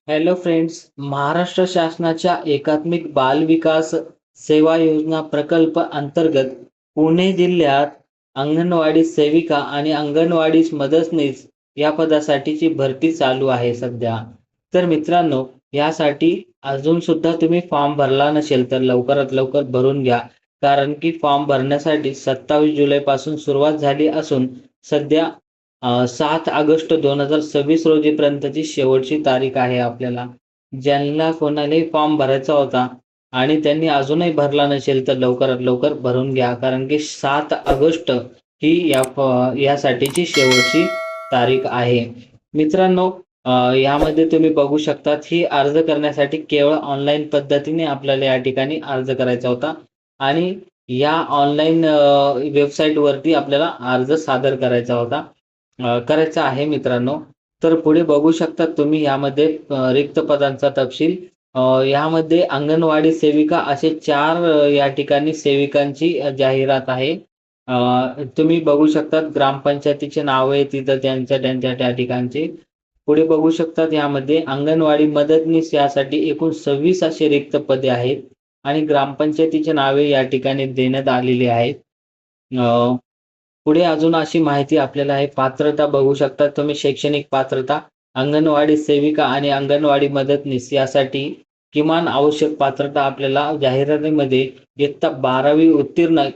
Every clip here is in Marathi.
हॅलो फ्रेंड्स, महाराष्ट्र शासनाच्या एकात्मिक बाल विकास सेवा योजना प्रकल्प अंतर्गत पुणे जिल्ह्यात अंगणवाडी सेविका आणि अंगणवाडी मदतनीस या पदासाठीची भरती चालू आहे सध्या. तर मित्रांनो, यासाठी अजून सुद्धा तुम्ही फॉर्म भरला नसेल तर लवकरात लवकर भरून घ्या. कारण की फॉर्म भरण्यासाठी 27 जुलैपासून सुरुवात झाली असून सध्या 7 ऑगस्ट 2026 रोजीपर्यंतची शेवटची तारीख आहे आपल्याला. ज्यांना कोणालाही फॉर्म भरायचा होता आणि त्यांनी अजूनही भरला नसेल तर लवकरात लवकर भरून घ्या. कारण की 7 ऑगस्ट ही यासाठीची शेवटची तारीख आहे. मित्रांनो, यामध्ये तुम्ही बघू शकतात ही अर्ज करण्यासाठी केवळ ऑनलाईन पद्धतीने आपल्याला या ठिकाणी अर्ज करायचा होता आणि या ऑनलाईन वेबसाईटवरती आपल्याला अर्ज सादर करायचा होता. करायचं आहे मित्रांनो. तर पुढे बघू शकता तुम्ही यामध्ये रिक्त पदांचा तपशील. यामध्ये अंगणवाडी सेविका असे 4 या ठिकाणी सेविकांची जाहिरात आहे. तुम्ही बघू शकता ग्रामपंचायतीचे नाव आहे तिथं त्यांच्या त्यांच्या त्या ठिकाणचे. पुढे बघू शकतात यामध्ये अंगणवाडी मदतनीस यासाठी एकूण 26 असे रिक्त पदे आहेत आणि ग्रामपंचायतीचे नावे या ठिकाणी देण्यात आलेली आहेत. पुढे अजून अशी माहिती आपल्याला आहे. पात्रता बघू शकता तुम्ही. शैक्षणिक पात्रता अंगणवाडी सेविका आणि अंगणवाडी मदतनीस यासाठी किमान आवश्यक पात्रता आपल्याला जाहिरातीमध्ये इयत्ता 12वी उत्तीर्ण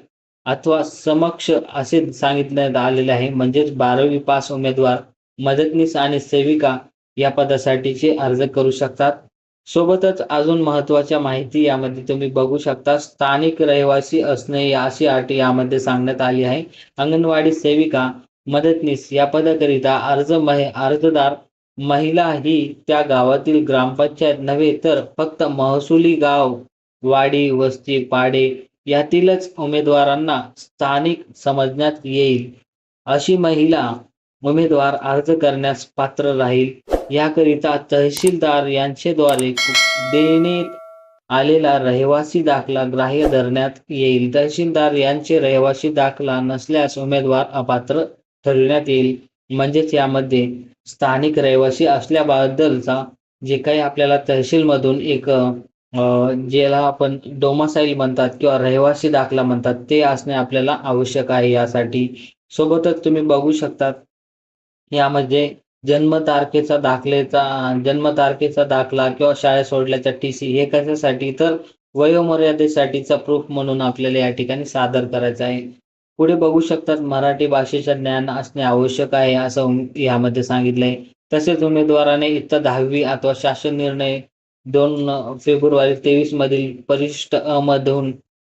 अथवा समकक्ष असे सांगितण्यात आलेले आहे. म्हणजेच 12वी पास उमेदवार मदतनीस आणि सेविका या पदासाठीचे अर्ज करू शकतात. सोबतच अजून महत्त्वाच्या माहिती यामध्ये तुम्ही बघू शकता. स्थानिक रहिवासी असणे अशी अट यामध्ये सांगण्यात आली आहे. अंगणवाडी सेविका मदतनीस या पदाकरिता अर्जदार महिला ही त्या गावातील ग्रामपंचायत नव्हे तर फक्त महसुली गाव, वाडी, वस्ती, पाडे यातीलच उमेदवारांना स्थानिक समजण्यात येईल अशी महिला उमेदवार अर्ज करण्यास पात्र राहील. याकरिता तहसीलदार यांच्याद्वारे देण्यात आलेला रहिवासी दाखला ग्राह्य धरण्यात येईल. तहसीलदार यांचे रहिवासी दाखला नसल्यास उमेदवार अपात्र ठरविण्यात येईल. म्हणजेच यामध्ये स्थानिक रहिवासी असल्याबद्दलचा जे काही आपल्याला तहसीलमधून एक ज्याला आपण डोमासाईल म्हणतात किंवा रहिवासी दाखला म्हणतात ते असणे आपल्याला आवश्यक आहे यासाठी. सोबतच तुम्ही बघू शकतात यामध्ये जन्मतारखेचा दाखला किंवा शाळा सोडल्याचा TC हे कशासाठी तर वयोमर्यादेसाठीचा प्रूफ म्हणून आपल्याला या ठिकाणी सादर करायचा आहे. पुढे बघू शकतात मराठी भाषेचे ज्ञान असणे आवश्यक आहे असं यामध्ये सांगितलंय. तसेच उमेदवाराने इयत्ता 10वी अथवा शासन निर्णय 2 फेब्रुवारी 23 मधील परिशिष्ट अ मधून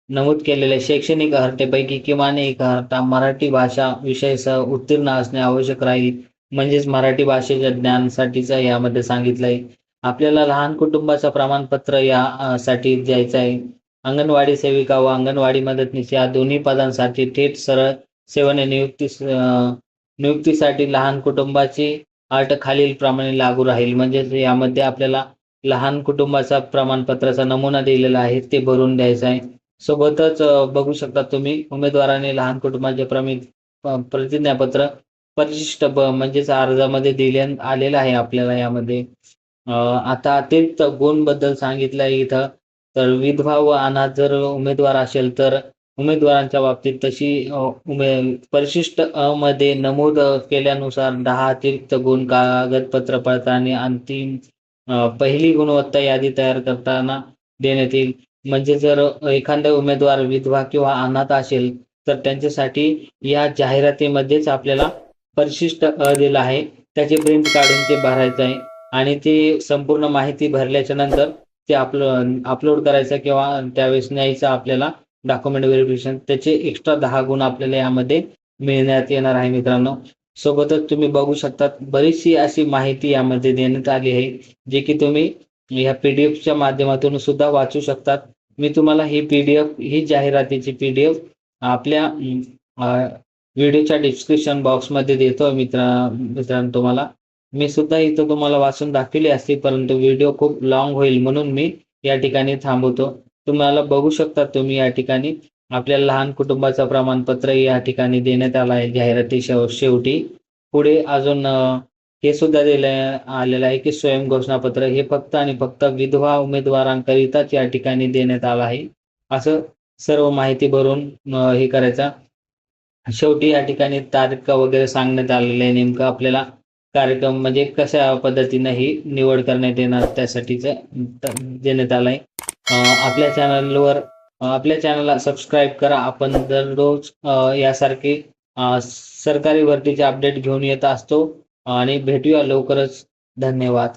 नमूद केलेल्या शैक्षणिक अर्हतेपैकी किमान एक अर्हता मराठी भाषा विषयासह उत्तीर्ण असणे आवश्यक राहील. म्हणजेच मराठी भाषेच्या ज्ञानासाठीचं यामध्ये सांगितलंय. आपल्याला लहान कुटुंबाचं प्रमाणपत्र साठी द्यायचं आहे. अंगणवाडी सेविका व अंगणवाडी मदतनीस या दोन्ही पदांसाठी थेट सरळ सेवेने नियुक्तीसाठी लहान कुटुंबाची अट खालीलप्रमाणे लागू राहील. म्हणजेच यामध्ये आपल्याला लहान कुटुंबाचा प्रमाणपत्राचा नमुना दिलेला आहे ते भरून द्यायचा आहे. सोबतच बघू शकता तुम्ही उमेदवाराने लहान कुटुंबाचे प्रतिज्ञापत्र परिशिष्ट ब म्हणजेच अर्जामध्ये देण्यात आलेलं आहे आपल्याला यामध्ये. आता अतिरिक्त गुणबद्दल सांगितलं आहे इथं. तर विधवा व अनाथ जर उमेदवार असेल तर उमेदवारांच्या बाबतीत तशी परिशिष्ट अ मध्ये नमूद केल्यानुसार 10 अतिरिक्त गुण कागदपत्र पडताळणी अंतिम पहिली गुणवत्ता यादी तयार करताना देण्यात येईल. म्हणजे जर एखादा उमेदवार विधवा किंवा अनाथ असेल तर त्यांच्यासाठी या जाहिरातीमध्येच आपल्याला परिशिष्ट अ दिला आहे. त्याची प्रिंट काढून ते भरायचं आहे आणि ते संपूर्ण माहिती भरल्याच्या नंतर ते अपलोड करायचं किंवा त्यावेळेस न्यायचं आपल्याला डॉक्युमेंट व्हेरिफिकेशन. त्याचे एक्स्ट्रा 10 गुण आपल्याला यामध्ये मिळण्यात येणार आहे मित्रांनो. सोबतच तुम्ही बघू शकता बरीचशी अशी माहिती यामध्ये देण्यात आली आहे जे की तुम्ही या PDFच्या माध्यमातून सुद्धा वाचू शकतात. मी तुम्हाला ही जाहिरातीची PDF आपल्या व्हिडिओच्या डिस्क्रिप्शन बॉक्समध्ये देतो मित्रांनो तुम्हाला. मी सुद्धा इथं तुम्हाला वाचून दाखवली असती परंतु व्हिडिओ खूप लॉंग होईल म्हणून मी या ठिकाणी थांबवतो. तुम्हाला बघू शकता तुम्ही या ठिकाणी आपल्याला लहान कुटुंबाचं प्रमाणपत्र या ठिकाणी देण्यात आलं आहे जाहिराती शेवटी. पुढे अजून हे सुद्धा आलेलं आहे की स्वयं घोषणापत्र हे फक्त आणि फक्त विधवा उमेदवारांकरिताच या ठिकाणी देण्यात आलं आहे. असं सर्व माहिती भरून हे करायचा. शेवटी या ठिकाणी तारीख वगैरे सांगण्यात आलेलं आहे. नेमकं आपल्याला कार्यक्रम म्हणजे कशा पद्धतीनं ही निवड करण्यात येणार त्यासाठीचं देण्यात आलं आहे. आपल्या चॅनलला सबस्क्राईब करा. आपण दररोज यासारखे सरकारी भरतीचे अपडेट घेऊन येत असतो आणि भेटूया लवकरच. धन्यवाद.